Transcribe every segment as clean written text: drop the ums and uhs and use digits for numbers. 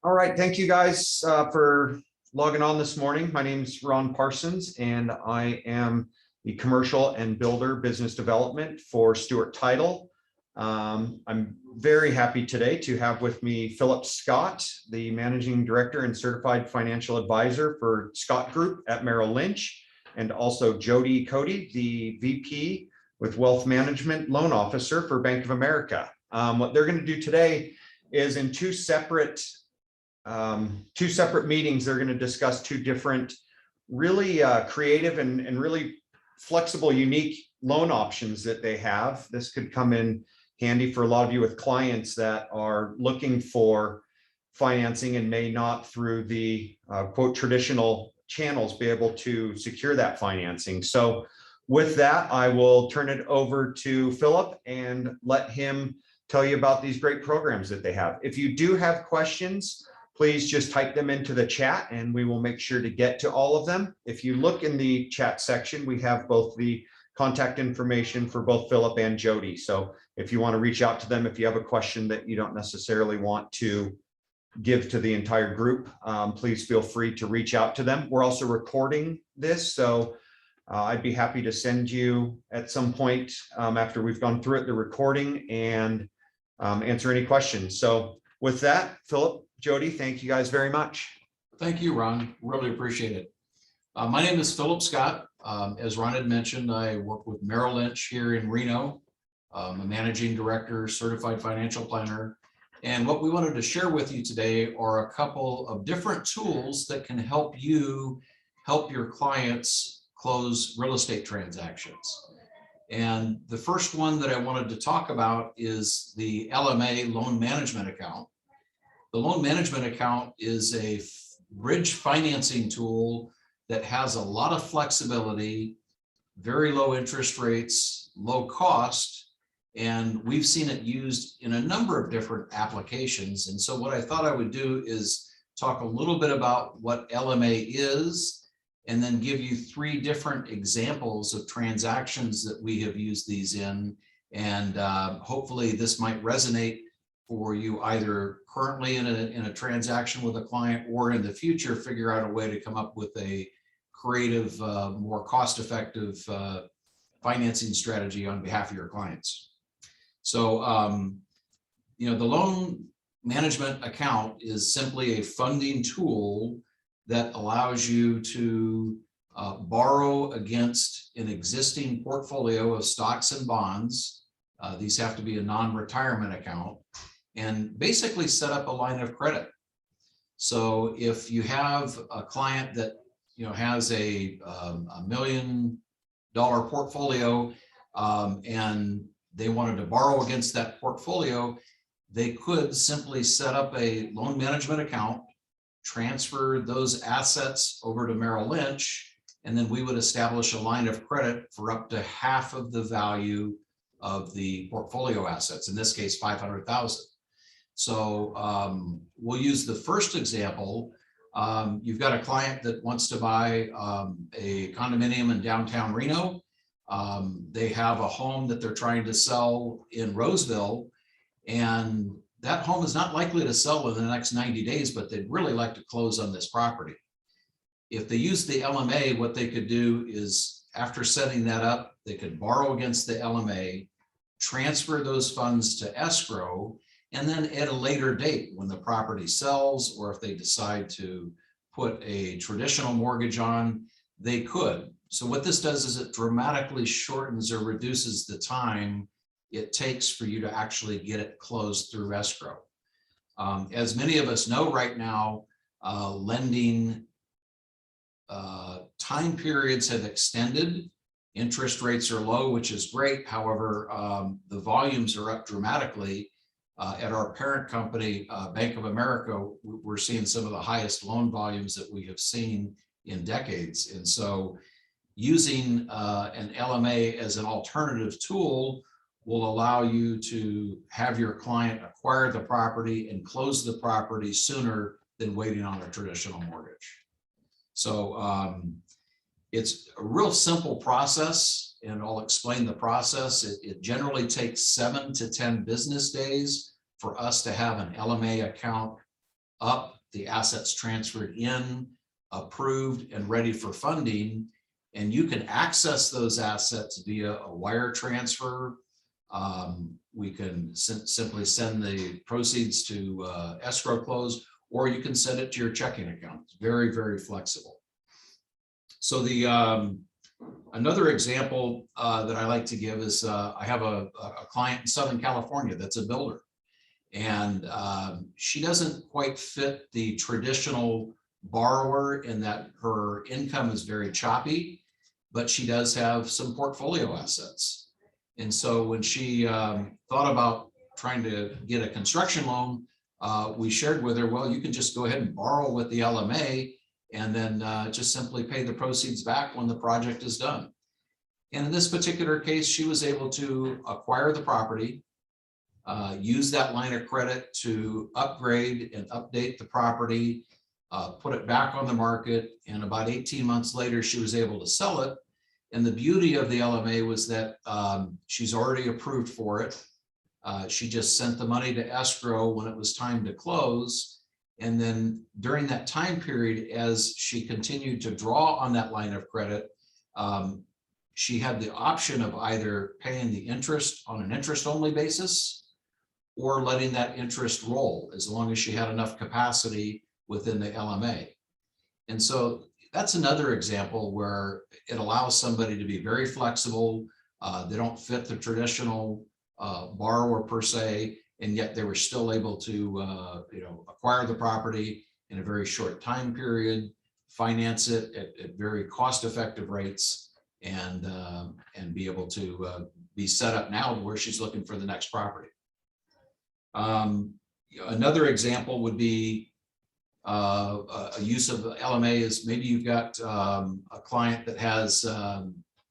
All right, thank you guys for logging on this morning. My name is Ron Parsons, and I am the Commercial and Builder Business Development for Stewart Title. I'm very happy today to have with me Philip Scott, the Managing Director and Certified Financial Advisor for Scott Group at Merrill Lynch, and also Jody Cody, the VP with Wealth Management Loan Officer for Bank of America. What they're going to do today is in two separate meetings, they're going to discuss two different really creative and really flexible, unique loan options that they have. This could come in handy for a lot of you with clients that are looking for financing and may not through the quote traditional channels be able to secure that financing. So with that, I will turn it over to Philip and let him tell you about these great programs that they have. If you do have questions, please just type them into the chat and we will make sure to get to all of them. If you look in the chat section, we have both the contact information for both Philip and Jody. So if you want to reach out to them, if you have a question that you don't necessarily want to give to the entire group, please feel free to reach out to them. We're also recording this, so I'd be happy to send you at some point after we've gone through it, the recording, and answer any questions. So with that, Philip, Jody, thank you guys very much. Thank you, Ron. Really appreciate it. My name is Philip Scott. As Ron had mentioned, I work with Merrill Lynch here in Reno. I'm a managing director, certified financial planner. And what we wanted to share with you today are a couple of different tools that can help you help your clients close real estate transactions. And the first one that I wanted to talk about is the LMA loan management account. The loan management account is a bridge financing tool that has a lot of flexibility, very low interest rates, low cost, and we've seen it used in a number of different applications. And so what I thought I would do is talk a little bit about what LMA is, and then give you three different examples of transactions that we have used these in. And hopefully this might resonate for you either currently in a transaction with a client, or in the future, figure out a way to come up with a creative, more cost-effective financing strategy on behalf of your clients. So, the loan management account is simply a funding tool that allows you to borrow against an existing portfolio of stocks and bonds. These have to be a non-retirement account, and basically set up a line of credit. So if you have a client that has a $1 million portfolio and they wanted to borrow against that portfolio, they could simply set up a loan management account, transfer those assets over to Merrill Lynch, and then we would establish a line of credit for up to half of the value of the portfolio assets, in this case, $500,000. So we'll use the first example. You've got a client that wants to buy a condominium in downtown Reno. They have a home that they're trying to sell in Roseville, and that home is not likely to sell in the next 90 days, but they'd really like to close on this property. If they use the LMA, what they could do is, after setting that up, they could borrow against the LMA, transfer those funds to escrow, and then at a later date, when the property sells, or if they decide to put a traditional mortgage on, they could. So what this does is it dramatically shortens or reduces the time it takes for you to actually get it closed through escrow. As many of us know right now, lending time periods have extended. Interest rates are low, which is great. However, the volumes are up dramatically. At our parent company, Bank of America, we're seeing some of the highest loan volumes that we have seen in decades. And so using an LMA as an alternative tool will allow you to have your client acquire the property and close the property sooner than waiting on a traditional mortgage. So it's a real simple process, and I'll explain the process. It generally takes 7 to 10 business days for us to have an LMA account up, the assets transferred in, approved and ready for funding. And you can access those assets via a wire transfer. We can simply send the proceeds to escrow close, or you can send it to your checking account. It's very, very flexible. So the another example that I like to give is I have a client in Southern California that's a builder, and she doesn't quite fit the traditional borrower in that her income is very choppy, but she does have some portfolio assets. And so when she thought about trying to get a construction loan, we shared with her, well, you can just go ahead and borrow with the LMA and then just simply pay the proceeds back when the project is done. And in this particular case, she was able to acquire the property, use that line of credit to upgrade and update the property, put it back on the market, and about 18 months later, she was able to sell it. And the beauty of the LMA was that she's already approved for it. She just sent the money to escrow when it was time to close. And then during that time period, as she continued to draw on that line of credit, she had the option of either paying the interest on an interest-only basis or letting that interest roll as long as she had enough capacity within the LMA. And so that's another example where it allows somebody to be very flexible. They don't fit the traditional borrower per se, and yet they were still able to acquire the property in a very short time period, finance it at very cost-effective rates, and be able to be set up now where she's looking for the next property. Another example would be a use of LMA is maybe you've got a client that has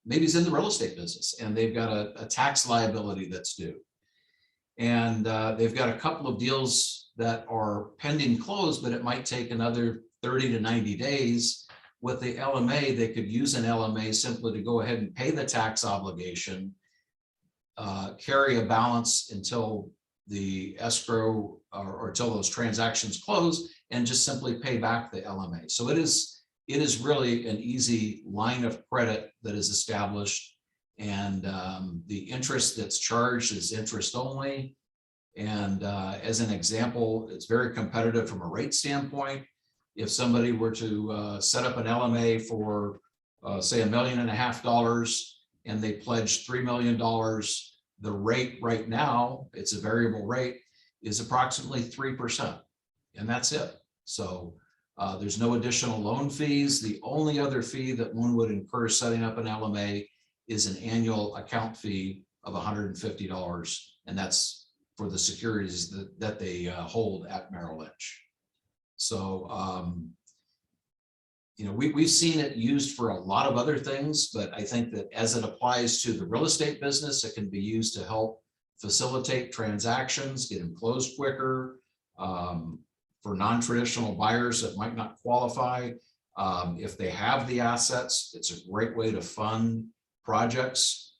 maybe he's in the real estate business and they've got a tax liability that's due. And they've got a couple of deals that are pending close, but it might take another 30 to 90 days. With the LMA, they could use an LMA simply to go ahead and pay the tax obligation, carry a balance until the escrow or until those transactions close, and just simply pay back the LMA. So it is really an easy line of credit that is established. And the interest that's charged is interest only. And as an example, it's very competitive from a rate standpoint. If somebody were to set up an LMA for say $1.5 million and they pledged $3 million, the rate right now, it's a variable rate, is approximately 3%. And that's it. So there's no additional loan fees. The only other fee that one would incur setting up an LMA is an annual account fee of $150, and that's for the securities that they hold at Merrill Lynch. So, we've seen it used for a lot of other things, but I think that as it applies to the real estate business, it can be used to help facilitate transactions, get them closed quicker. For non-traditional buyers that might not qualify, if they have the assets, it's a great way to fund projects.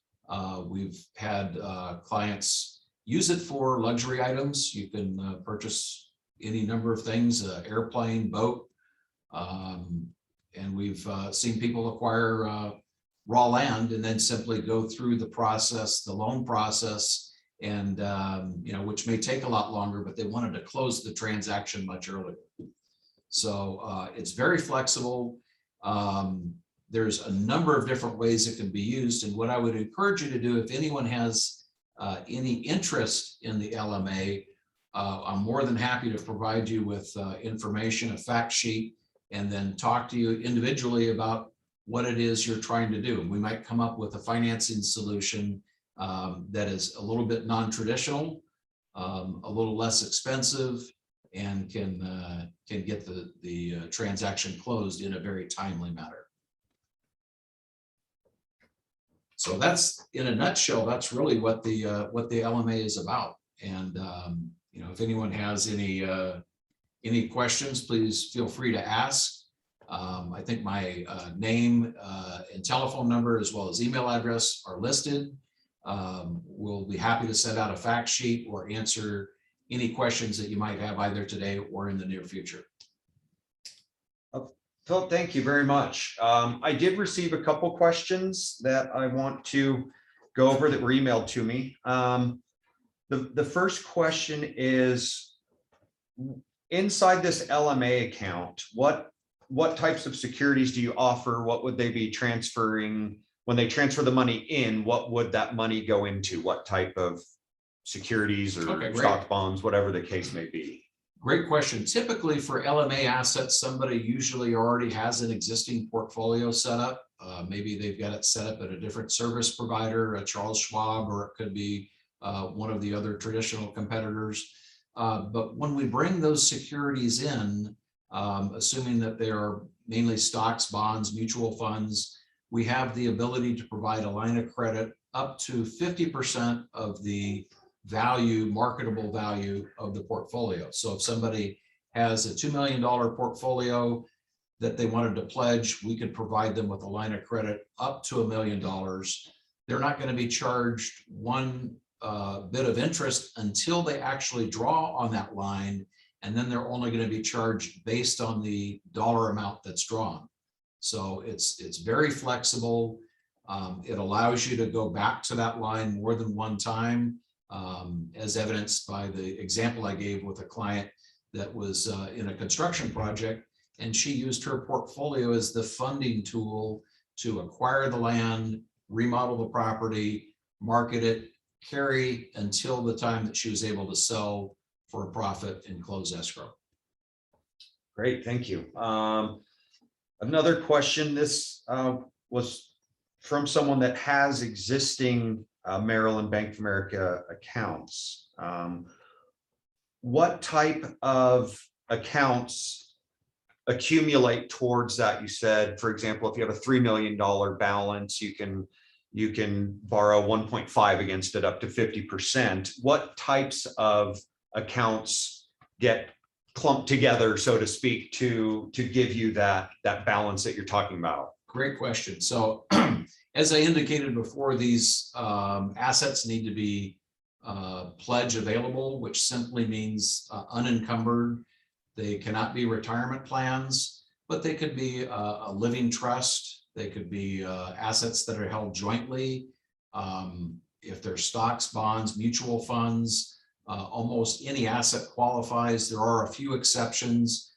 We've had clients use it for luxury items. You can purchase any number of things, airplane, boat. And we've seen people acquire raw land and then simply go through the process, the loan process, and which may take a lot longer, but they wanted to close the transaction much earlier. So it's very flexible. There's a number of different ways it can be used. And what I would encourage you to do, if anyone has any interest in the LMA, I'm more than happy to provide you with information, a fact sheet, and then talk to you individually about what it is you're trying to do. And we might come up with a financing solution that is a little bit non-traditional, a little less expensive, and can get the transaction closed in a very timely manner. So that's, in a nutshell, that's really what the LMA is about. And if anyone has any questions, please feel free to ask. I think my name and telephone number as well as email address are listed. We'll be happy to send out a fact sheet or answer any questions that you might have either today or in the near future. Philip, thank you very much. I did receive a couple questions that I want to go over that were emailed to me. The first question is, inside this LMA account, what types of securities do you offer? What would they be transferring? When they transfer the money in, what would that money go into? What type of securities or Okay, great. stock bonds, whatever the case may be? Great question. Typically for LMA assets, somebody usually already has an existing portfolio set up. Maybe they've got it set up at a different service provider, a Charles Schwab, or it could be one of the other traditional competitors. But when we bring those securities in, assuming that they are mainly stocks, bonds, mutual funds, we have the ability to provide a line of credit up to 50% of the value, marketable value of the portfolio. So if somebody has a $2 million portfolio that they wanted to pledge, we could provide them with a line of credit up to $1 million. They're not going to be charged one bit of interest until they actually draw on that line, and then they're only going to be charged based on the dollar amount that's drawn. So it's very flexible. It allows you to go back to that line more than one time, as evidenced by the example I gave with a client that was in a construction project, and she used her portfolio as the funding tool to acquire the land, remodel the property, market it, carry until the time that she was able to sell for a profit and close escrow. Great, thank you. Another question, this was from someone that has existing Merrill and Bank of America accounts. What type of accounts accumulate towards that? You said, for example, if you have a $3 million balance, you can borrow 1.5 against it up to 50%. What types of accounts get clumped together, so to speak, to give you that balance that you're talking about? Great question. So as I indicated before, these assets need to be pledge available, which simply means unencumbered. They cannot be retirement plans, but they could be a living trust. They could be assets that are held jointly. If they're stocks, bonds, mutual funds, almost any asset qualifies. There are a few exceptions.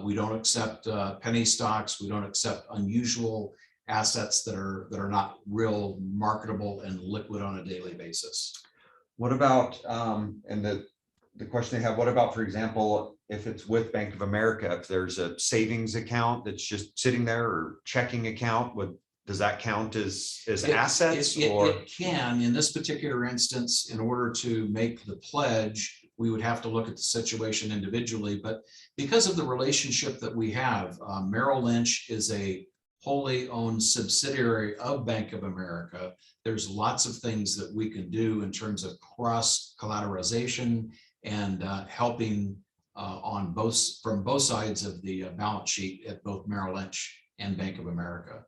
We don't accept penny stocks. We don't accept unusual assets that are not real marketable and liquid on a daily basis. What about, and the question they have, what about, for example, if it's with Bank of America, if there's a savings account that's just sitting there, or checking account, does that count as assets? It can. In this particular instance, in order to make the pledge, we would have to look at the situation individually. But because of the relationship that we have, Merrill Lynch is a wholly owned subsidiary of Bank of America. There's lots of things that we can do in terms of cross collateralization and helping from both sides of the balance sheet at both Merrill Lynch and Bank of America.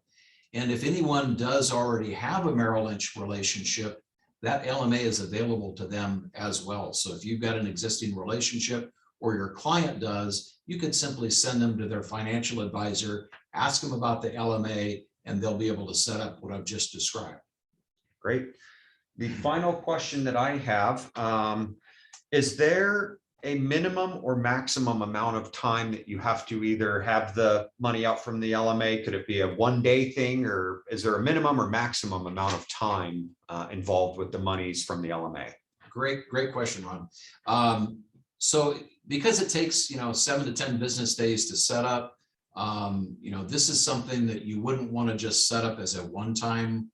And if anyone does already have a Merrill Lynch relationship, that LMA is available to them as well. So if you've got an existing relationship, or your client does, you can simply send them to their financial advisor, ask them about the LMA, and they'll be able to set up what I've just described. Great. The final question that I have, is there a minimum or maximum amount of time that you have to either have the money out from the LMA? Could it be a one-day thing, or is there a minimum or maximum amount of time involved with the monies from the LMA? Great question, Ron. So because it takes 7 to 10 business days to set up, this is something that you wouldn't want to just set up as a one-time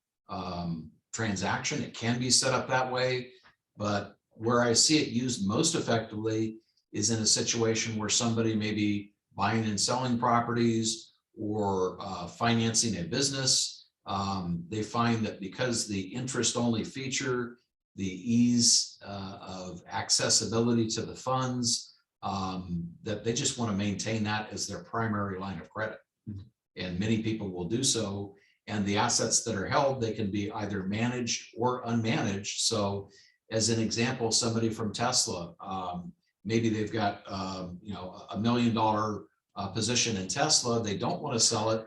transaction. It can be set up that way, but where I see it used most effectively is in a situation where somebody may be buying and selling properties, or financing a business. They find that because the interest-only feature, the ease of accessibility to the funds, that they just want to maintain that as their primary line of credit. And many people will do so. And the assets that are held, they can be either managed or unmanaged. So as an example, somebody from Tesla, maybe they've got, you know, $1 million position in Tesla. They don't want to sell it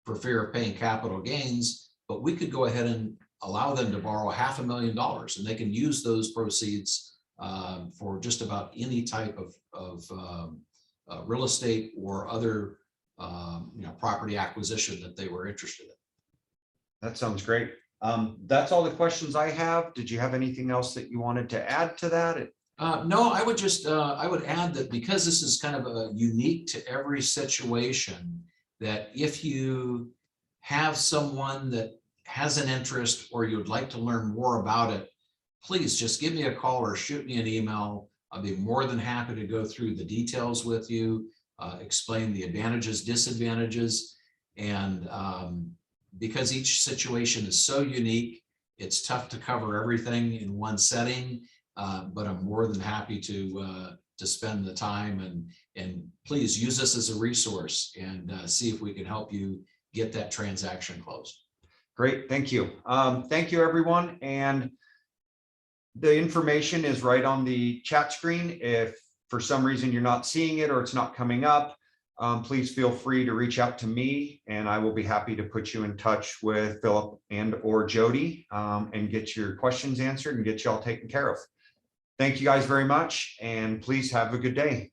for fear of paying capital gains, but we could go ahead and allow them to borrow $500,000, and they can use those proceeds for just about any type of real estate or other you know, property acquisition that they were interested in. That sounds great. That's all the questions I have. Did you have anything else that you wanted to add to that? No, I would just I would add that because this is kind of a unique to every situation, that if you have someone that has an interest or you'd like to learn more about it, please just give me a call or shoot me an email. I'll be more than happy to go through the details with you, explain the advantages, disadvantages, and because each situation is so unique, it's tough to cover everything in one setting, but I'm more than happy to spend the time, and please use this as a resource and see if we can help you get that transaction closed. Great, thank you. Thank you, everyone. And the information is right on the chat screen. If for some reason you're not seeing it or it's not coming up, please feel free to reach out to me, and I will be happy to put you in touch with Philip and or Jody and get your questions answered and get you all taken care of. Thank you guys very much, and please have a good day.